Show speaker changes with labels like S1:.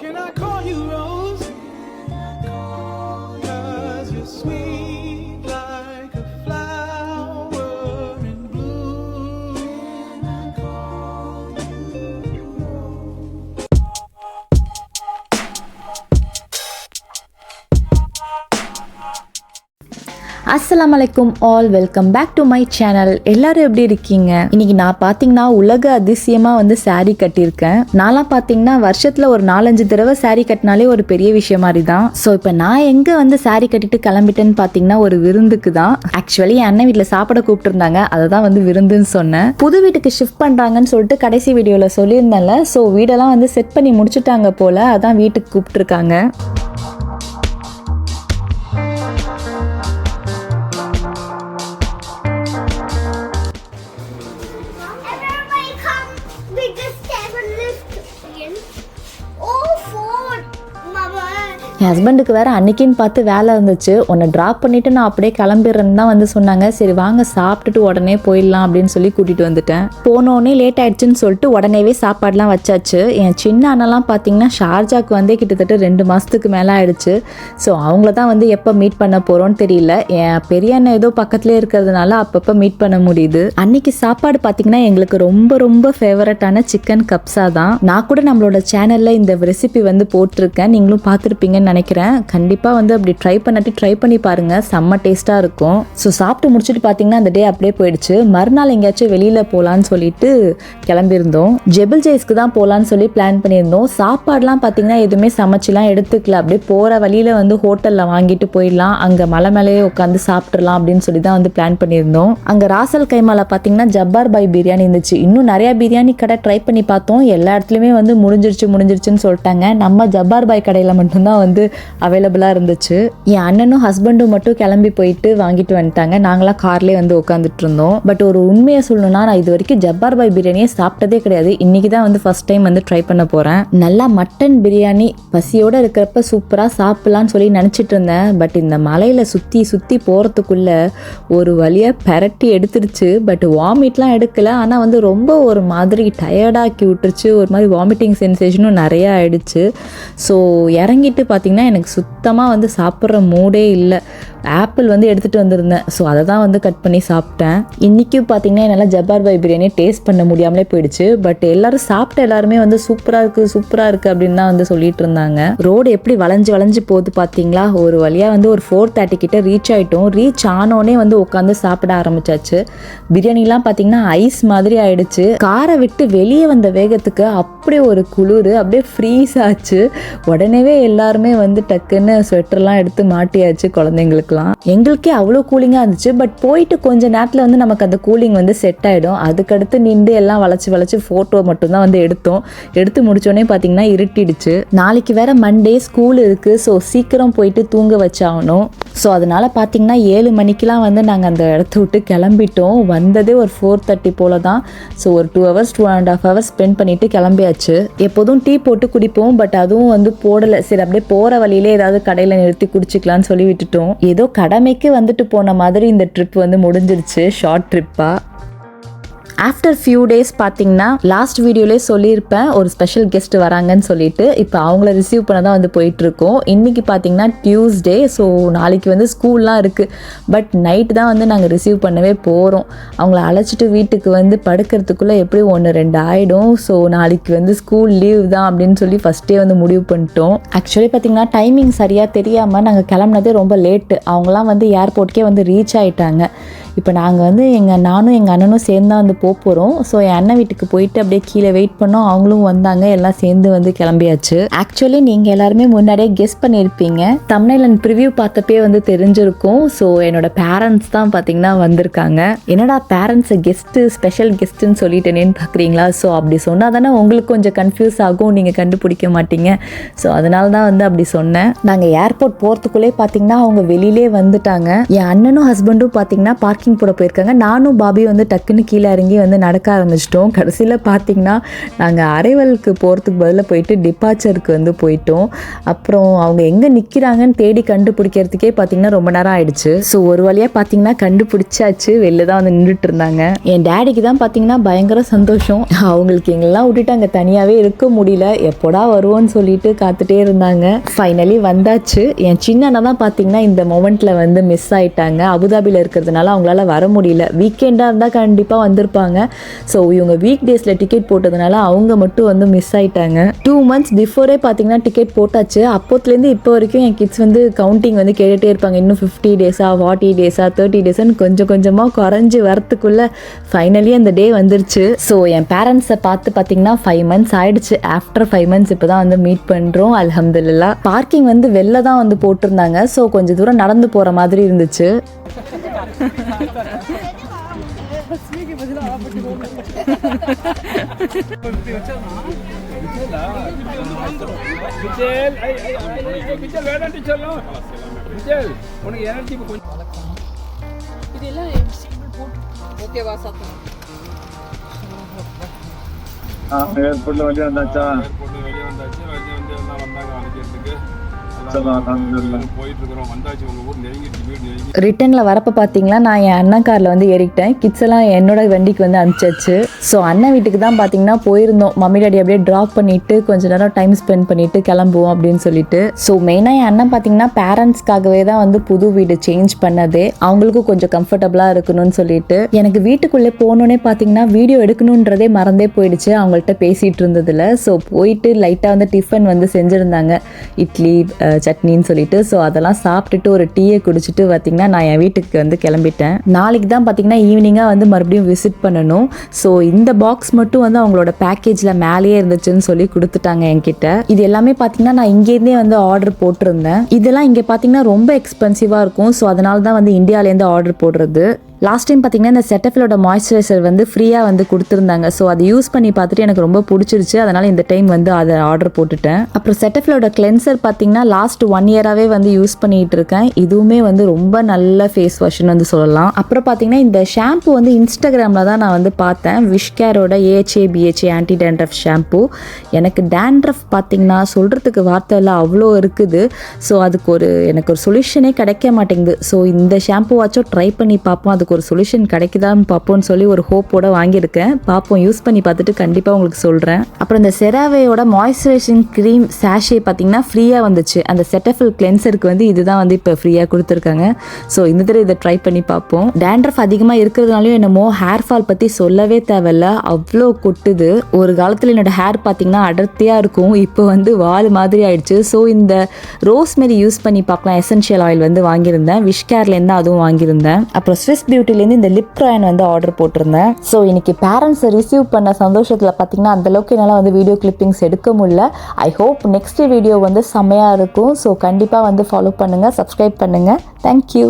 S1: Can I call you Rose? 'Cause you're sweet like a flower in bloom. Can I call you Rose?
S2: அஸ்ஸலாமு அலைக்கும் all, welcome back to my channel. எல்லாரும் எப்படி இருக்கீங்க? இன்னைக்கு நான் பார்த்தீங்கன்னா உலக அதிசயமாக வந்து saree கட்டியிருக்கேன். நான்லாம் பார்த்தீங்கன்னா வருஷத்தில் ஒரு 4-5 தடவை saree கட்டினாலே ஒரு பெரிய விஷயம் மாதிரி தான். ஸோ இப்போ நான் எங்கே வந்து saree கட்டிட்டு கிளம்பிட்டேன்னு பார்த்தீங்கன்னா ஒரு விருந்துக்கு தான். ஆக்சுவலி என் அண்ணன் வீட்டில் சாப்பிட கூப்பிட்டுருந்தாங்க, அதை தான் வந்து விருந்துன்னு சொன்னேன். புது வீட்டுக்கு ஷிஃப்ட் பண்ணுறாங்கன்னு சொல்லிட்டு கடைசி வீடியோவில் சொல்லியிருந்தேன்ல. ஸோ வீடெல்லாம் வந்து செட் பண்ணி முடிச்சுட்டாங்க போல், அதான் வீட்டுக்கு கூப்பிட்டுருக்காங்க. என் ஹஸ்பண்டுக்கு வேறு அன்றைக்கின்னு பார்த்து வேலை இருந்துச்சு. உன்னை ட்ராப் பண்ணிவிட்டு நான் அப்படியே கிளம்பிடுறேன்னு தான் வந்து சொன்னாங்க. சரி வாங்க சாப்பிட்டுட்டு உடனே போயிடலாம் அப்படின்னு சொல்லி கூட்டிகிட்டு வந்துட்டேன். போனோடனே லேட் ஆகிடுச்சின்னு சொல்லிட்டு உடனேவே சாப்பாடெலாம் வச்சாச்சு. என் சின்ன அண்ணெல்லாம் பார்த்தீங்கன்னா ஷார்ஜாக்கு வந்து கிட்டத்தட்ட 2 மாதத்துக்கு மேலே ஆகிடுச்சு. ஸோ அவங்கள தான் வந்து எப்போ மீட் பண்ண போகிறோன்னு தெரியல. என் பெரிய அண்ணன் ஏதோ பக்கத்துலேயே இருக்கிறதுனால அப்பப்போ மீட் பண்ண முடியுது. அன்றைக்கி சாப்பாடு பார்த்தீங்கன்னா எங்களுக்கு ரொம்ப ரொம்ப ஃபேவரட்டான சிக்கன் கப்ஸா தான். நான் கூட நம்மளோட சேனலில் இந்த ரெசிபி வந்து போட்டிருக்கேன், நீங்களும் பார்த்துருப்பீங்கன்னு நினைக்கிறேன். கண்டிப்பாக வந்து அப்படி ட்ரை பண்ணி பாருங்க, செம்ம டேஸ்ட்டாக இருக்கும். ஸோ சாப்பிட்டு முடிச்சுட்டு பார்த்தீங்கன்னா அந்த டே அப்படியே போயிடுச்சு. மறுநாள் எங்கேயாச்சும் வெளியில் போகலான்னு சொல்லிட்டு கிளம்பியிருந்தோம். ஜெபல் ஜெய்ஸ்க்கு தான் போகலான்னு சொல்லி பிளான் பண்ணியிருந்தோம். சாப்பாடுலாம் பார்த்தீங்கன்னா எதுவுமே சமைச்சுலாம் எடுத்துக்கல. அப்படியே போகிற வழியில் வந்து ஹோட்டலில் வாங்கிட்டு போயிடலாம், அங்கே மலை மேலேயே உட்காந்து சாப்பிட்றலாம் அப்படின்னு சொல்லி தான் வந்து பிளான் பண்ணியிருந்தோம். அங்கே ராசல் கைமால பார்த்தீங்கன்னா ஜப்பார் பாய் பிரியாணி இருந்துச்சு. இன்னும் நிறையா பிரியாணி கடை ட்ரை பண்ணி பார்த்தோம், எல்லா இடத்துலையுமே வந்து முடிஞ்சிருச்சுன்னு சொல்லிட்டாங்க. நம்ம ஜப்பார் பாய் கடையில் மட்டும்தான் வந்து அவைலபிளாக இருந்துச்சு. என் அண்ணனும் ஹஸ்பண்டும் மட்டும் கிளம்பி போயிட்டு வாங்கிட்டு வந்துட்டாங்க. நாங்களாம் கார்லேயே வந்து உட்காந்துட்டு இருந்தோம். பட் ஒரு உண்மையை சொல்லணும்னா, நான் இது வரைக்கும் ஜப்பார் பாய் பிரியாணியே சாப்பிட்டதே கிடையாது. இன்னைக்கு தான் வந்து ஃபர்ஸ்ட் டைம் வந்து ட்ரை பண்ண போகிறேன். நல்லா மட்டன் பிரியாணி பசியோடு இருக்கிறப்ப சூப்பராக சாப்பிட்லான்னு சொல்லி நினச்சிட்டு இருந்தேன். பட் இந்த மலையில் சுற்றி போகிறதுக்குள்ள ஒரு வழியாக பெரட்டி எடுத்துருச்சு. பட் வாமிட்லாம் எடுக்கலை, ஆனால் வந்து ரொம்ப ஒரு மாதிரி டயர்டாக்கி விட்டுருச்சு. ஒரு மாதிரி வாமிட்டிங் சென்சேஷனும் நிறையா ஆயிடுச்சு. ஸோ இறங்கிட்டு பார்த்தீங்கன்னா எனக்கு சுத்தமாக வந்து சாப்பிட்ற மூடே இல்லை. ஆப்பிள் வந்து எடுத்துகிட்டு வந்திருந்தேன், ஸோ அதை தான் வந்து கட் பண்ணி சாப்பிட்டேன். இன்றைக்கும் பார்த்தீங்கன்னா என்னால் ஜப்பார் பாய் பிரியாணி டேஸ்ட் பண்ண முடியாமலே போயிடுச்சு. பட் எல்லாருமே வந்து சூப்பராக இருக்குது அப்படின்னு தான் வந்து சொல்லிட்டு இருந்தாங்க. ரோடு எப்படி வளைஞ்சு போகுது பார்த்தீங்களா. ஒரு வழியாக வந்து ஒரு 4:30 கிட்ட ரீச் ஆகிட்டோம். ரீச் ஆனோடனே வந்து உட்காந்து சாப்பிட ஆரம்பிச்சாச்சு. பிரியாணிலாம் பார்த்தீங்கன்னா ஐஸ் மாதிரி ஆயிடுச்சு. காரை விட்டு வெளியே வந்த வேகத்துக்கு அப்படியே ஒரு குளிர், அப்படியே ஃப்ரீஸ் ஆச்சு. உடனேவே எல்லாருமே வந்து டக்குன்னு ஸ்வெட்டர்லாம் எடுத்து மாட்டியாச்சு குழந்தைங்களுக்கு. எங்களுக்கே அவ்வளோ கூலிங்காக இருந்துச்சு. பட் போயிட்டு கொஞ்ச நேரத்தில் வந்து நமக்கு அந்த கூலிங் வந்து செட் ஆகிடும். அதுக்கடுத்து நின்று எல்லாம் வளைச்சு ஃபோட்டோ மட்டும்தான் வந்து எடுத்து முடிச்சோடனே பார்த்தீங்கன்னா இருட்டிடுச்சு. நாளைக்கு வேற மண்டே ஸ்கூல் இருக்குது. ஸோ சீக்கிரம் போயிட்டு தூங்க வச்சாகணும். ஸோ அதனால் பார்த்தீங்கன்னா 7 மணிக்கெலாம் வந்து நாங்கள் அந்த இடத்த விட்டு கிளம்பிட்டோம். வந்ததே ஒரு 4:30 போல தான். ஸோ ஒரு 2 hours 2.5 hours ஸ்பெண்ட் பண்ணிவிட்டு கிளம்பியாச்சு. எப்போதும் டீ போட்டு குடிப்போம், பட் அதுவும் வந்து போடலை. சரி அப்படியே போகிற வழியிலே ஏதாவது கடையில் நிறுத்தி குடிச்சிக்கலான்னு சொல்லி விட்டுட்டோம். ஏதோ கடமைக்கு வந்துட்டு போன மாதிரி இந்த ட்ரிப் வந்து முடிஞ்சிருச்சு, ஷார்ட் ட்ரிப்பாக. ஆஃப்டர் ஃபியூ டேஸ் பார்த்தீங்கன்னா லாஸ்ட் வீடியோலேயே சொல்லியிருப்பேன் ஒரு ஸ்பெஷல் கெஸ்ட் வராங்கன்னு சொல்லிட்டு. இப்போ அவங்கள ரிசீவ் பண்ண தான் வந்து போயிட்டுருக்கோம். இன்றைக்கி பார்த்தீங்கன்னா டியூஸ்டே. ஸோ நாளைக்கு வந்து ஸ்கூல்லாம் இருக்குது. பட் நைட்டு தான் வந்து நாங்கள் ரிசீவ் பண்ணவே போகிறோம். அவங்கள அழைச்சிட்டு வீட்டுக்கு வந்து படுக்கிறதுக்குள்ளே எப்படியும் 1-2 ஆகிடும். ஸோ நாளைக்கு வந்து ஸ்கூல் லீவ் தான் அப்படின்னு சொல்லி ஃபஸ்ட்டே வந்து முடிவு பண்ணிட்டோம். ஆக்சுவலி பார்த்தீங்கன்னா டைமிங் சரியாக தெரியாமல் நாங்கள் கிளம்புனதே ரொம்ப லேட்டு. அவங்களாம் வந்து ஏர்போர்ட்டுக்கே வந்து ரீச் ஆகிட்டாங்க. இப்போ நாங்கள் வந்து நானும் எங்கள் அண்ணனும் சேர்ந்து தான் வந்து போகிறோம். ஸோ என் அண்ணன் வீட்டுக்கு போயிட்டு அப்படியே கீழே வெயிட் பண்ணோம். அவங்களும் வந்தாங்க, எல்லாம் சேர்ந்து வந்து கிளம்பியாச்சு. ஆக்சுவலி நீங்கள் எல்லாருமே முன்னாடியே கெஸ் பண்ணியிருப்பீங்க, தம்ப்நெயில் அண்ட் ப்ரிவ்யூ பார்த்தப்பே வந்து தெரிஞ்சிருக்கும். ஸோ என்னோட பேரண்ட்ஸ் தான் பார்த்தீங்கன்னா வந்திருக்காங்க. என்னடா பேரண்ட்ஸை ஸ்பெஷல் கெஸ்ட்டுன்னு சொல்லிட்டேனேன்னு பார்க்குறீங்களா? ஸோ அப்படி சொன்னால் தானே உங்களுக்கு கொஞ்சம் கன்ஃபியூஸ் ஆகும், நீங்கள் கண்டுபிடிக்க மாட்டீங்க. ஸோ அதனால தான் வந்து அப்படி சொன்னேன். நாங்கள் ஏர்போர்ட் போகிறதுக்குள்ளே பார்த்தீங்கன்னா அவங்க வெளியிலே வந்துட்டாங்க. என் அண்ணனும் ஹஸ்பண்டும் பார்த்தீங்கன்னா வாக்கிங் போட போயிருக்காங்க. நானும் பாபி வந்து டக்குன்னு கீழே இறங்கி வந்து நடக்க ஆரம்பிச்சிட்டோம். கடைசியில் பார்த்திங்கன்னா நாங்கள் அரைவலுக்கு போகிறதுக்கு பதிலாக போயிட்டு டிபார்ச்சருக்கு வந்து போயிட்டோம். அப்புறம் அவங்க எங்கே நிற்கிறாங்கன்னு தேடி கண்டுபிடிக்கிறதுக்கே பார்த்திங்கன்னா ரொம்ப நேரம் ஆயிடுச்சு. ஸோ ஒரு வழியாக பார்த்திங்கன்னா கண்டுபிடிச்சாச்சு. வெளில தான் வந்து நின்றுட்டு இருந்தாங்க. என் டேடிக்கு தான் பார்த்திங்கன்னா பயங்கர சந்தோஷம். அவங்களுக்கு எங்கெல்லாம் விட்டுட்டு அங்கே தனியாகவே இருக்க முடியல, எப்போடா வருவோன்னு சொல்லிட்டு காத்துட்டே இருந்தாங்க. ஃபைனலி வந்தாச்சு. என் சின்ன அண்ணா தான் பார்த்திங்கன்னா இந்த மொமெண்ட்டில் வந்து மிஸ் ஆகிட்டாங்க. அபுதாபியில் இருக்கிறதுனால அவங்களால வர முடியல. வீக்கெண்டாக இருந்தால் கண்டிப்பாக வந்திருப்பாங்க. ஸோ இவங்க வீக் டேஸில் டிக்கெட் போட்டதுனால அவங்க மட்டும் வந்து மிஸ் ஆகிட்டாங்க. 2 months பிஃபோரே பார்த்திங்கன்னா டிக்கெட் போட்டாச்சு. அப்போத்துலேருந்து இப்போ வரைக்கும் என் கிட்ஸ் வந்து கவுண்டிங் வந்து கேட்டுகிட்டே இருப்பாங்க. இன்னும் 50 டேஸா 40 டேஸா 30 டேஸான்னு கொஞ்சம் கொஞ்சமாக குறைஞ்சி வரத்துக்குள்ளே ஃபைனலி அந்த டே வந்துருச்சு. ஸோ என் பேரண்ட்ஸை பார்த்திங்கன்னா 5 months ஆயிடுச்சு. ஆஃப்டர் 5 months இப்போ தான் வந்து மீட் பண்ணுறோம். அல்ஹம்துலில்லாஹ். பார்க்கிங் வந்து வெளில தான் வந்து போட்டிருந்தாங்க. ஸோ கொஞ்சம் தூரம் நடந்து போகிற மாதிரி இருந்துச்சு.
S3: ஏர்போர்ட்ல வெளியே வந்தாச்சா?
S2: ரிட்டனில் வரப்போ பார்த்தீங்கன்னா நான் என் அண்ணன் காரில் வந்து ஏறிக்கிட்டேன். கிட்ஸ் எல்லாம் என்னோட வண்டிக்கு வந்து அனுப்பிச்சாச்சு. ஸோ அண்ணன் வீட்டுக்கு தான் பார்த்தீங்கன்னா போயிருந்தோம். மம்மி டாடி அப்படியே ட்ராப் பண்ணிவிட்டு கொஞ்சம் நேரம் டைம் ஸ்பெண்ட் பண்ணிவிட்டு கிளம்புவோம் அப்படின்னு சொல்லிட்டு. ஸோ மெயினாக என் அண்ணன் பார்த்தீங்கன்னா பேரண்ட்ஸ்க்காகவே தான் வந்து புது வீடு சேஞ்ச் பண்ணதே, அவங்களுக்கும் கொஞ்சம் கம்ஃபர்டபுளாக இருக்கணும்னு சொல்லிட்டு. எனக்கு வீட்டுக்குள்ளே போனோன்னே பார்த்தீங்கன்னா வீடியோ எடுக்கணுன்றதே மறந்தே போயிடுச்சு அவங்கள்ட்ட பேசிகிட்டு இருந்ததில். ஸோ போயிட்டு லைட்டாக வந்து டிஃபன் வந்து செஞ்சுருந்தாங்க, இட்லி சட்னின்னு சொல்லிட்டு. ஸோ அதெல்லாம் சாப்பிட்டுட்டு ஒரு டீயை குடிச்சிட்டு பார்த்திங்கன்னா நான் என் வீட்டுக்கு வந்து கிளம்பிட்டேன். நாளைக்கு தான் பார்த்திங்கன்னா ஈவினிங்காக வந்து மறுபடியும் விசிட் பண்ணணும். ஸோ இந்த பாக்ஸ் மட்டும் வந்து அவங்களோட பேக்கேஜில் மேலேயே இருந்துச்சுன்னு சொல்லி கொடுத்துட்டாங்க என்கிட்ட. இது எல்லாமே பார்த்திங்கன்னா நான் இங்கேருந்தே வந்து ஆர்டர் போட்டிருந்தேன். இதெல்லாம் இங்கே பார்த்திங்கன்னா ரொம்ப எக்ஸ்பென்சிவாக இருக்கும். ஸோ அதனால தான் வந்து இந்தியாவிலேருந்து ஆர்டர் போடுறது. லாஸ்ட் டைம் பார்த்திங்கன்னா இந்த செட்டஃபிலோட மாய்ஸ்சரைசர் வந்து ஃப்ரீயாக வந்து கொடுத்துருந்தாங்க. ஸோ அதை யூஸ் பண்ணி பார்த்துட்டு எனக்கு ரொம்ப பிடிச்சிருச்சு. அதனால் இந்த டைம் வந்து அதை ஆர்டர் போட்டுட்டேன். அப்புறம் செட்டஃபிலோட கிளென்சர் பார்த்திங்கன்னா லாஸ்ட் 1 year-ஆகவே வந்து யூஸ் பண்ணிகிட்டு இருக்கேன். இதுவுமே வந்து ரொம்ப நல்ல ஃபேஸ் வாஷ்னு வந்து சொல்லலாம். அப்புறம் பார்த்திங்கன்னா இந்த ஷாம்பு வந்து இன்ஸ்டாகிராமில் தான் நான் வந்து பார்த்தேன். விஷ்கேரோட AHA BHA anti dandruff shampoo. எனக்கு டேண்ட்ரஃப் பார்த்திங்கன்னா சொல்கிறதுக்கு வார்த்தை இல்லை, அவ்வளோ இருக்குது. ஸோ அதுக்கு எனக்கு ஒரு சொல்யூஷனே கிடைக்க மாட்டேங்குது. ஸோ இந்த ஷாம்புவாச்சும் ட்ரை பண்ணி பார்ப்போம், அதுக்கு ஒரு சொல்யூஷன் கிடைக்குதான்னு பார்ப்போம்னு சொல்லி ஒரு ஹோப்போட வாங்கியிருக்கேன். பார்ப்போம், யூஸ் பண்ணி பார்த்துட்டு கண்டிப்பாக உங்களுக்கு சொல்கிறேன். அப்புறம் இந்த செராவேயோட மாய்ஸ்சரைசிங் க்ரீம் சாஷே பார்த்திங்கன்னா ஃப்ரீயாக வந்துச்சு. அந்த செட்டஃபில் கிளென்சருக்கு வந்து இதுதான் வந்து இப்போ ஃப்ரீயாக கொடுத்துருக்காங்க. ஸோ இந்த தடவை இதை ட்ரை பண்ணி பார்ப்போம். டேண்ட்ரஃப் அதிகமாக இருக்கிறதுனாலையும் என்னமோ ஹேர் ஃபால் பற்றி சொல்லவே தேவையில்ல, அவ்வளோ கொட்டுது. ஒரு காலத்தில் என்னோட ஹேர் பார்த்திங்கன்னா அடர்த்தியாக இருக்கும், இப்போ வந்து வால் மாதிரி ஆயிடுச்சு. ஸோ இந்த ரோஸ்மெரி யூஸ் பண்ணி பார்க்கலாம். எசென்ஷியல் ஆயில் வந்து வாங்கியிருந்தேன். விஷ்கேர்லேருந்து அதுவும் வாங்கியிருந்தேன். அப்புறம் ஸ்விஸ் பியூட்டிலேருந்து இந்த லிப் க்ரைன் வந்து ஆர்டர் போட்டிருந்தேன். ஸோ இன்னைக்கு பேரண்ட்ஸை ரிசீவ் பண்ண சந்தோஷத்தில் பார்த்திங்கன்னா அந்தளவுக்கு என்னால் வந்து வீடியோ கிளிப்பிங்ஸ் எடுக்க முடியல. ஐ ஹோப் நெக்ஸ்ட் வீடியோ வந்து செம்மையாக இருக்கும். ஸோ கண்டிப்பாக வந்து ஃபாலோ பண்ணுங்கள், சப்ஸ்கிரைப் பண்ணுங்கள். தேங்க்யூ.